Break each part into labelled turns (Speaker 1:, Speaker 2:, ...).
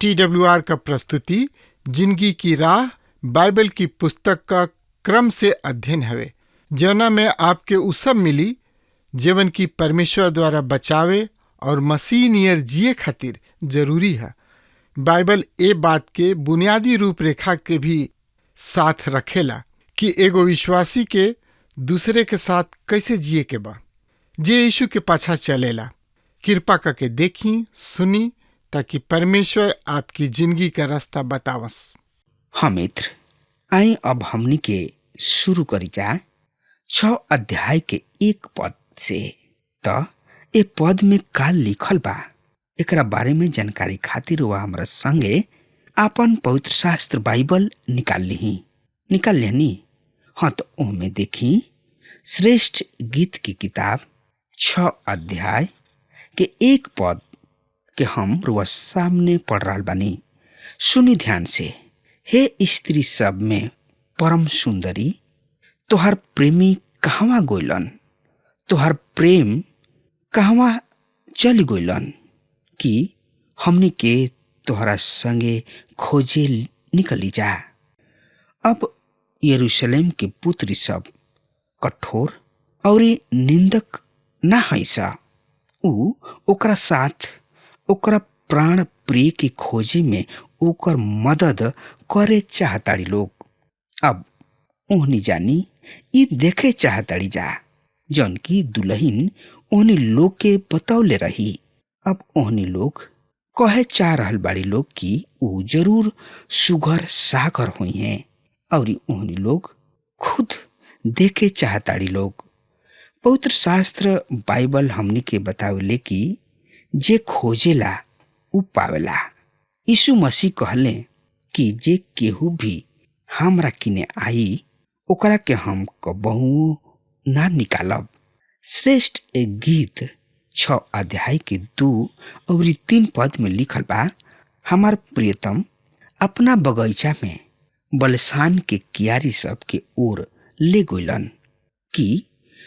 Speaker 1: TWR का प्रस्तुति जिंदगी की राह बाइबल की पुस्तक का क्रम से अध्ययन हवे, जौना में आपके उ सब मिली जीवन की परमेश्वर द्वारा बचावे और मसीह नियर जिए खातिर जरूरी है। बाइबल ए बात के बुनियादी रूपरेखा के भी साथ रखेला कि एगो विश्वासी के दूसरे के साथ कैसे जिए के बा। जे यीशु के पाछा चलेला, कृपा करके देखी सुनी ताकि परमेश्वर आपकी जिंदगी का रास्ता बतावस।
Speaker 2: हाँ मित्र, आई अब हमनी के शुरू करी जा 6 अध्याय के 1 पद से। त ए पद में का लिखल बा एकरा बारे में जानकारी खातिर वह हमरा संगे आपन पवित्र शास्त्र बाइबल निकाल लेनी। हाँ तो ओमे देखी श्रेष्ठ गीत की किताब 6 अध्याय के 1 पद के हम रुआ सामने पढ़ रहा बानी। सुनी ध्यान से। हे स्त्री सब में परम सुंदरी, तोहार प्रेमी कहवा गोइलन, तोहार प्रेम कहवा चली गोइलन कि हमनी के तोहरा संगे खोजे निकली जा। अब यरूशलेम के पुत्री सब कठोर और निंदक ना है सा, उ ओकरा साथ ओकरा प्राण प्रिय की खोजी में ओकर मदद करे चाहताड़ी लोग। अब ओहनी जानी ई देखे चाहताड़ी जा जौन की दुल्हन ओहनी लोग के बतौले रही। अब ओहनी लोग कहे चाह रहल बाड़ी लोग कि ऊ जरूर सुघर सागर हुई हैं और ओहनी लोग खुद देखे चाहताड़ी लोग। पवित्र शास्त्र बाइबल हमनी के बतावले कि जे खोजेला ऊ पावेला। यीशु मसीह कहले कि जे केहू भी हमरा किने आई ओकरा के हम कबहू ना निकालब। श्रेष्ठ एक गीत 6 अध्याय के 2 और 3 पद में लिखल बा, हमार प्रियतम अपना बगीचा में बलसान के कियारी सब के ओर ले गोइलन कि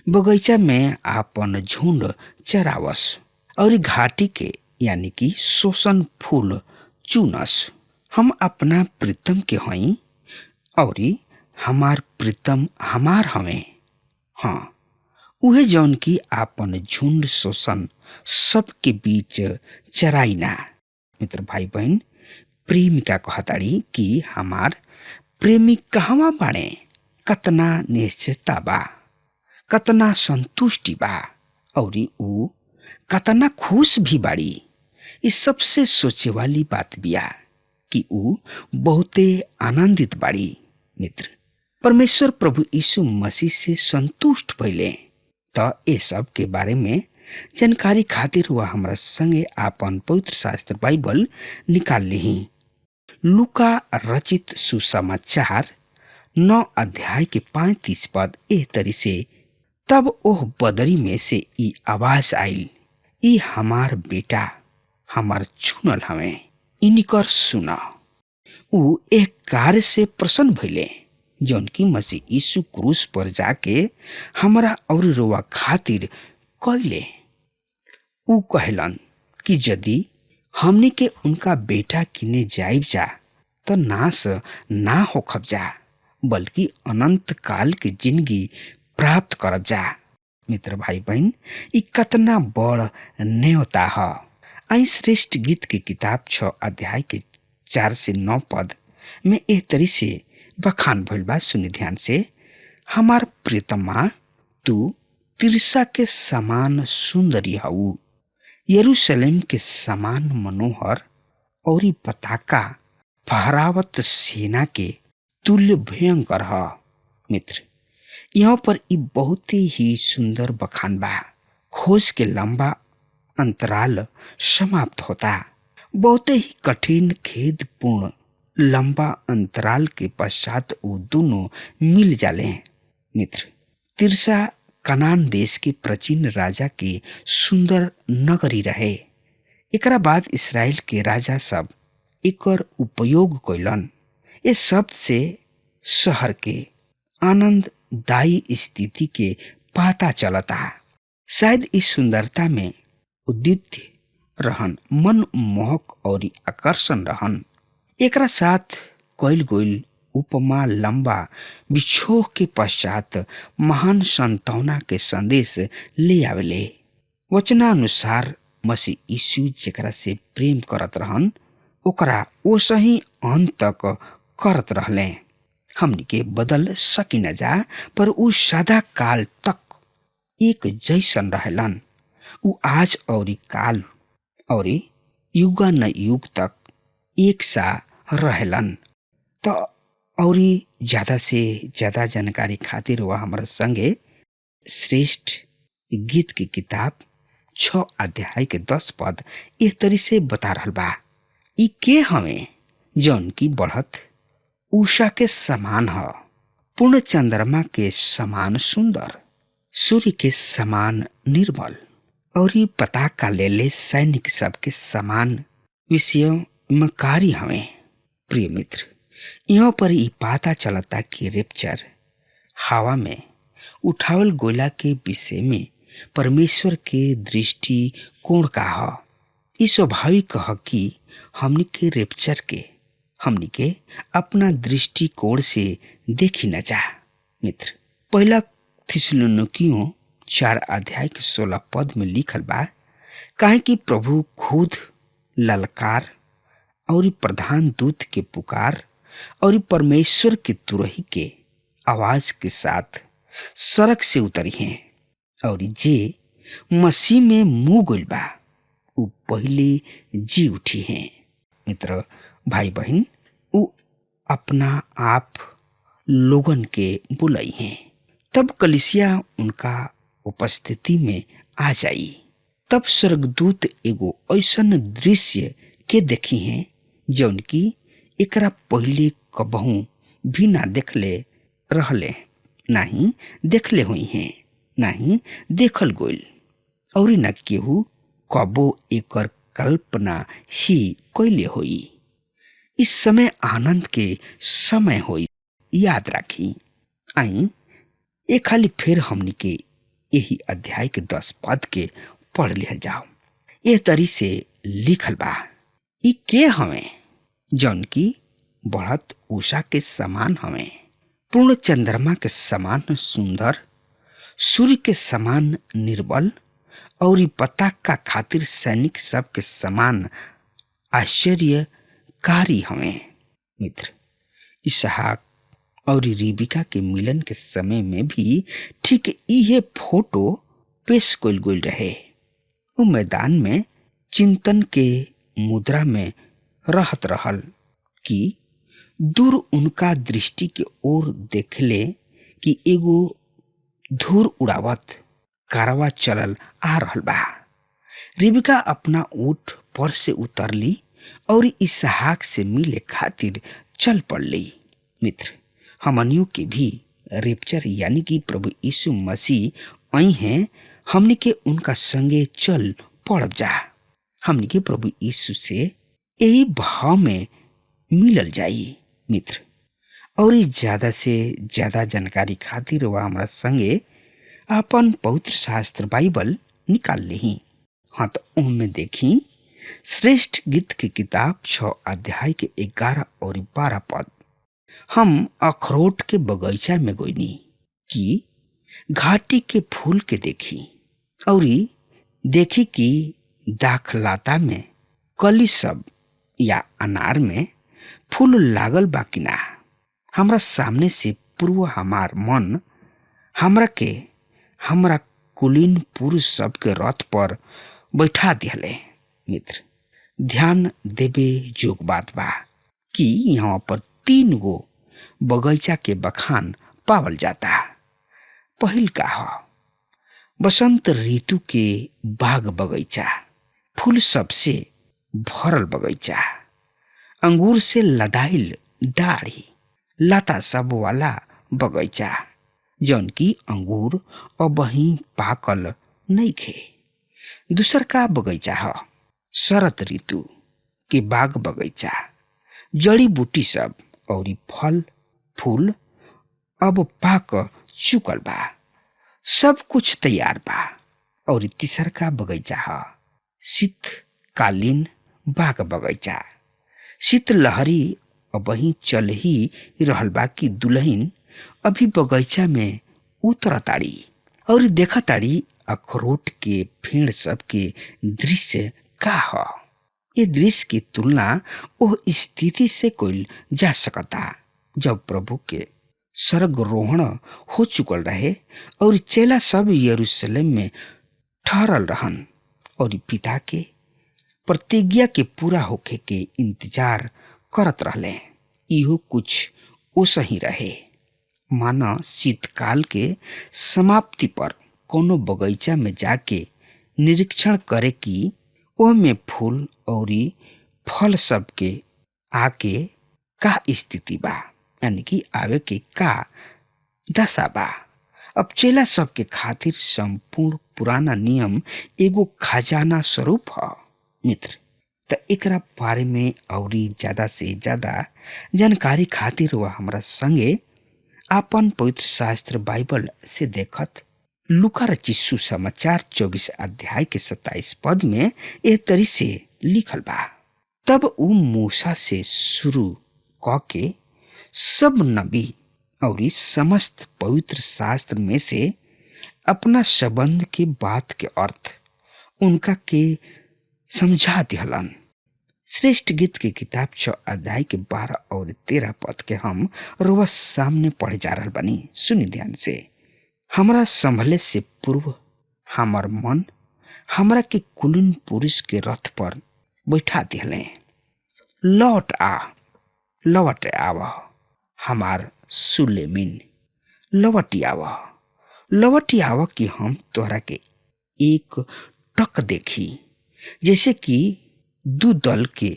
Speaker 2: बगीचा में आपन झुंड चरावस और घाटी के यानी कि शोषण फूल चुनस। हम अपना प्रीतम के हई और हमार प्रीतम हमार हमें। हाँ, उहे जौन की आपन झुंड शोषण सबके बीच चराइना। मित्र भाई बहन, प्रेमिका कहताड़ी कि हमार प्रेमी कहवा बाड़े, कतना निश्चितता बा, कतना संतुष्टि बा और ऊ कतना खुश भी बाड़ी। इस सबसे सोचे वाली बात बिया कि ऊ बहुते आनंदित बाड़ी। मित्र, परमेश्वर प्रभु यीशु मसीह से संतुष्ट भइले। त ए सब के बारे में जानकारी खातिर वह हमरा संगे आपन पवित्र शास्त्र बाइबल निकाल ली। लूका रचित सुसमाचार 9 अध्याय के 35 पद एह तरी से, तब ओह बदरी में से ई आवाज आइल, ई हमार बेटा हमार चुनल हमें, इनकर सुना। ऊ एक कार्य से प्रसन्न भइले जौन की मसीह यीशु क्रूस पर जाके हमरा और रोवा खातिर कइले। ऊ कहलन कि यदि हमनी के उनका बेटा किने जाइब जा तो नाश ना होखब जा, बल्कि अनंत काल के जिंदगी प्राप्त करब जा। मित्र भाई बहन, ई कतना बड़ न्योता है। आई श्रेष्ठ गीत की किताब 6 अध्याय के 4 से 9 पद में एह तरी से बखान भइल बा। सुनि ध्यान से। हमार प्रियतमा, तू तिरसा के समान सुंदरी हऊ, यरूशलेम के समान मनोहर और पताका फहरावत सेना के तुल्य भयंकर है। मित्र, यहाँ पर ई बहुत ही सुंदर बखान बा। खोज के लंबा अंतराल समाप्त होता। बहुत ही कठिन खेदपूर्ण लंबा अंतराल के पश्चात वो दोनों मिल जाले। मित्र, तिरसा कनान देश के प्राचीन राजा के सुंदर नगरी रहे। एकरा बाद इसराइल के राजा सब एकर उपयोग कइलन। इस शब्द से शहर के आनंददायी स्थिति के पता चलता। शायद इस सुंदरता में उद्दित रहन, मन मोहक और आकर्षण रहन। एकरा साथ कइल गइल उपमा लंबा बिछोह के पश्चात महान संतावना के संदेश ले आवेले। वचनानुसार मसीह यीशु जेकरा से प्रेम करत रहन ओकरा ओसही अंत तक करत रहले। हमनी के बदल सकी न जा, पर उ सदा काल तक एक जैसन रहेलन। उ आज और काल और युग न युग तक एक सा रहेलन। तो और ज्यादा से ज्यादा जानकारी खातिर वह हमारे संगे श्रेष्ठ गीत की किताब 6 अध्याय के 10 पद इस तरी से बता रहल बा। ई के हमें जौन की बढ़त उषा के समान ह, पूर्ण चंद्रमा के समान सुंदर, सूर्य के समान निर्मल और ई पताका लेले सैनिक सब के समान विषयकारी हमें। प्रिय मित्र, यहाँ पर ई पता चलता कि रेप्चर हवा में उठावल गोला के विषय में परमेश्वर के दृष्टि कोण का ह। ई स्वाभाविक ह कि हमनी के रेप्चर के हमनी के अपना दृष्टिकोण से देखी न जा। मित्र, पहला थिस्सलुनीकियों 4 अध्याय के 16 पद में लिखल बा, काहे कि प्रभु खुद ललकार और प्रधान दूत के पुकार और परमेश्वर के तुरही के आवाज के साथ सड़क से उतरी हैं, और जे मसीह में मुँह गइल बा उ पहले जी उठी हैं। मित्र, भाई बहन, उ अपना आप लोगन के बुलाई हैं, तब कलिसिया उनका उपस्थिति में आ जाई। तब स्वर्गदूत एगो ऐसन दृश्य के देखी हैं जौन की एकरा पहले कबहू भी ना देखले रहले, नाही देखले हुई हैं, नाही देखल गोइल, और न केहू कबो एकर कल्पना ही कैले होई। इस समय आनंद के समय होई, याद राखी। आई एक खाली फिर हमनी के यही अध्याय के 10 पद के पढ़ लिहल जाओ। यह तरी से लिखल बा, ई के हमें जौन की बढ़त उषा के समान हमें, पूर्ण चंद्रमा के समान सुंदर, सूर्य के समान निर्बल और पताका खातिर सैनिक सब के समान आश्चर्यकारी हमें। मित्र, इसहाक और रिबिका के मिलन के समय में भी ठीक इहे फोटो पेश कइल गइल रहे। उ मैदान में चिंतन के मुद्रा में रहत रहल कि दूर उनका दृष्टि के ओर देखले कि एगो धूर उड़ावत कारवा चलल आ रहल बा। रिबिका अपना ऊँट पर से उतरली और इसहाक से मिले खातिर चल पड़ली। मित्र, हमनियों के भी रेप्चर यानी कि प्रभु यीशु मसीह आई हैं, हमनी के उनका संगे चल पड़ब जा। हमनी के प्रभु यीशु से यही भाव में मिलल जाई। मित्र, और ज्यादा से ज्यादा जानकारी खातिर वह हमारा संगे अपन पवित्र शास्त्र बाइबल निकाल ली। हाँ, तो उनमें देखी श्रेष्ठ गीत की किताब 6 अध्याय के 11 और 12 पद। हम अखरोट के बगीचा में गइनी कि घाटी के फूल के देखी, और देखी कि दाखलाता में कली सब या अनार में फूल लागल बा कि ना। हमरा सामने से पूर्व हमार मन हमरा कुलीन पुरुष सब के रथ पर बैठा दिहले। मित्र, ध्यान देवे जोग बात बा कि यहाँ पर 3 गो बगीचा के बखान पावल जाता। पहिल का ह बसंत ऋतु के बाग बगीचा, फूल सबसे भरल बगीचा, अंगूर से लदाइल डाढ़ी लता सब वाला बगीचा, जौन की अंगूर अबही पाकल नहीं खे। दूसर का बगीचा ह शरत ऋतु के बाग बगीचा, जड़ी बूटी सब और फल फूल अब पाक चुकल बा, सब कुछ तैयार बा। और तीसर का बगीचा ह शीत कालीन बाग बगैचा। शीतलहरी अबही चल ही रहल बा कि दुल्हन अभी बगैचा में उतरताड़ी और देखताड़ी अखरोट के फेड़ सब के दृश्य का ह। ये दृश्य की तुलना ओह स्थिति से कोई जा सकता जब प्रभु के स्वर्गरोहण हो चुकल रहे और चेला सब यरूशलेम में ठहरल रहन और पिता के प्रतिज्ञा के पूरा होखे के इंतजार करत रहले। इहो कुछ ओसही रहे, माना शीतकाल के समाप्ति पर कोनो बगीचा में जाके निरीक्षण करे कि ओह में फूल और फल सब के आके का स्थिति बा, यानी कि आवे के का दशा बा। अब चेला सब के खातिर संपूर्ण पुराना नियम एगो खजाना स्वरूप है मित्र। त एकरा बारे में और ज्यादा से ज्यादा जानकारी खातिर वह हमरा संगे आपन पवित्र शास्त्र बाइबल से देखत लूका रचित सुसमाचार 24 अध्याय के 27 पद में एह तरी से लिखल बा। तब उ मूसा से शुरू क के सब नबी और समस्त पवित्र शास्त्र में से अपना संबंध के बात के अर्थ उनका के समझा दिहलन। श्रेष्ठ गीत के किताब 6 अध्याय के 12 और 13 पद के हम रोज सामने पढ़े जा रहल बनी। सुनी ध्यान से। हमरा संभले से पूर्व हमार मन हमरा के कुलीन पुरुष के रथ पर बैठा दिहले। लौट आव हमार सुलेमीन, लवटी आव कि हम तोहरा के एक टक देखी, जैसे कि दू दल के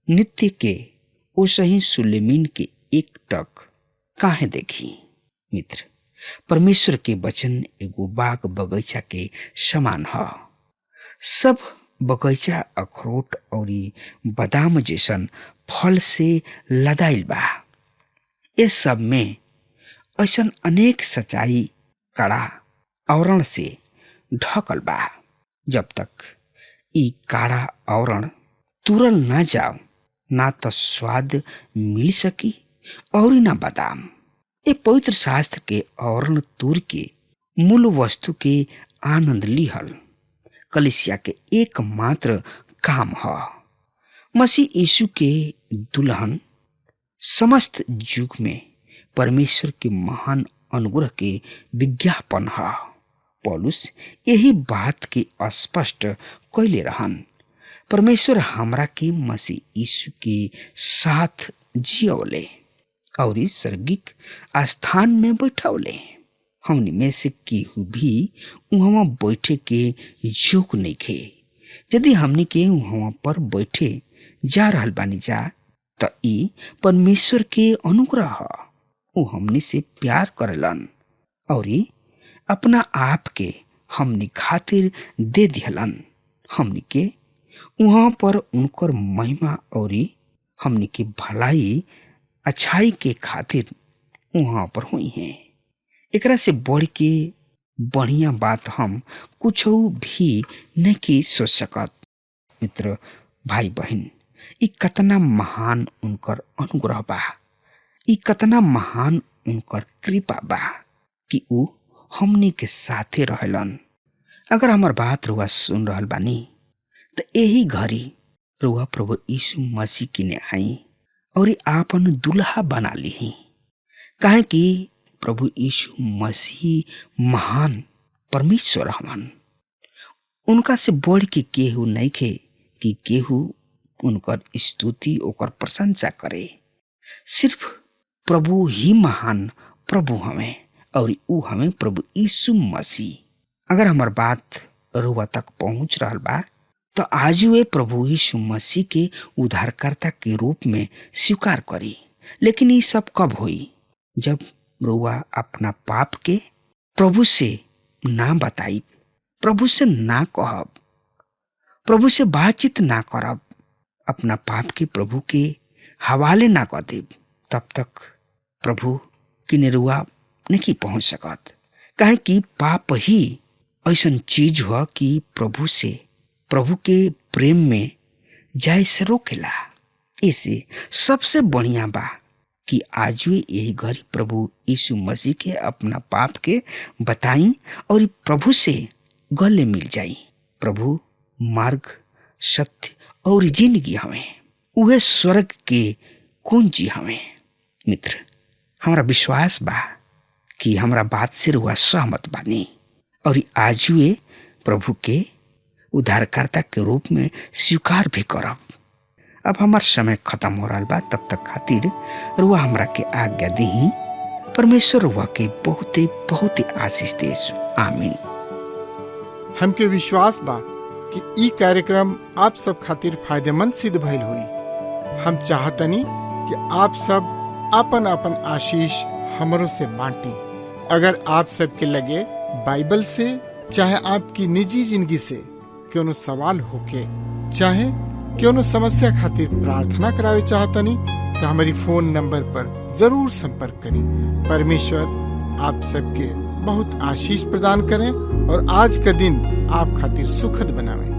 Speaker 2: नित्य के ओसही सुलेमीन के एक टक काहे देखी। मित्र, परमेश्वर के वचन एगो बाग बगीचा के समान है। सब बगीचा अखरोट और बादाम जैसन फल से लदाइल बा। ये सब में ऐसन अनेक सच्चाई कड़ा आवरण से ढकल बा। जब तक ई काड़ा आवरण तुरल ना जाओ, ना तो स्वाद मिल सकी और ना बादाम। ये पवित्र शास्त्र के आवरण तूर के मूल वस्तु के आनंद लिहल कलिसिया के एकमात्र काम है। मसीह यीशु के दुल्हन समस्त युग में परमेश्वर के महान अनुग्रह के विज्ञापन है। पौलुस यही बात के स्पष्ट कैले रहन। परमेश्वर हमरा के मसीह यीशु के साथ जियौले और स्वर्गिक स्थान में बैठौले। हमनी में से केहू भी वहाँ बैठे के योग्य नहीं खे। यदि हमनी के वहाँ पर बैठे जा रहल बानी जा तो ई परमेश्वर के अनुग्रह है। वो हमनी से प्यार करेलन और अपना आप के हमनी खातिर दे दिहलन। हमनी के वहाँ पर उनकर महिमा और हमनी के भलाई अच्छाई के खातिर वहाँ पर हुई हैं। एकरा से बढ़ के बढ़िया बात हम कुछ भी नहीं सोच सकत। मित्र, भाई बहन, ई कतना महान उनकर अनुग्रह बा, ई कतना महान उनकर कृपा बा कि ऊ हमनी के साथे रहलन। अगर हमार बात रुआ सुन रहल बानी तो यही घड़ी रुआ प्रभु यीशु मसीह किने आई और आपन दुल्हा बना ली। काहे कि प्रभु यीशु मसीह महान परमेश्वर हवन। उनका से बढ़ के केहू नहीं खे कि केहू उनकर स्तुति ओकर प्रशंसा करे। सिर्फ प्रभु ही महान प्रभु हमें और ऊ हमें प्रभु यीशु मसीह। अगर हमार बात रुआ तक पहुंच रहा बा तो आज वे प्रभु यीशु मसीह के उद्धारकर्ता के रूप में स्वीकार करी। लेकिन ये सब कब हुई? जब रुआ अपना पाप के प्रभु से ना बताई, प्रभु से ना कहब, प्रभु से बातचीत ना करब, अपना पाप के प्रभु के हवाले ना कर देब, तब तक प्रभु किने रुआ नहीं पहुंच सकत। काहे कि पाप ही ऐसन चीज हुआ कि प्रभु के प्रेम में जाए से रोकेला। इसे सबसे बढ़िया बा कि आज यही घड़ी प्रभु यीशु मसीह के अपना पाप के बताई और प्रभु से गले मिल जाई। प्रभु मार्ग, सत्य और जिंदगी हमें, उहे स्वर्ग के कुंजी हमें। मित्र, हमारा विश्वास बा कि हमारा बात से रुआ सहमत बानी और आज प्रभु के उद्धारकर्ता के रूप में स्वीकार भी करब। अब हमार समय खत्म हो रहा बा, तब तक खातिर रुआ हमरा के आज्ञा दी। परमेश्वर रुआ के बहुते बहुते आशीष देस। आमीन।
Speaker 1: हमके विश्वास बा कि ई कार्यक्रम आप सब खातिर फायदेमंद सिद्ध भइल हुई। हम चाहतनी कि आप सब अपन अपन आशीष हमरों से बांटी। अगर आप सबके लगे बाइबल से चाहे आपकी निजी जिंदगी से क्यों सवाल होके, चाहे क्यों समस्या खातिर प्रार्थना करावे चाहतनी, तो हमारी फोन नंबर पर जरूर संपर्क करें। परमेश्वर आप सबके बहुत आशीष प्रदान करें और आज का दिन आप खातिर सुखद बनावे।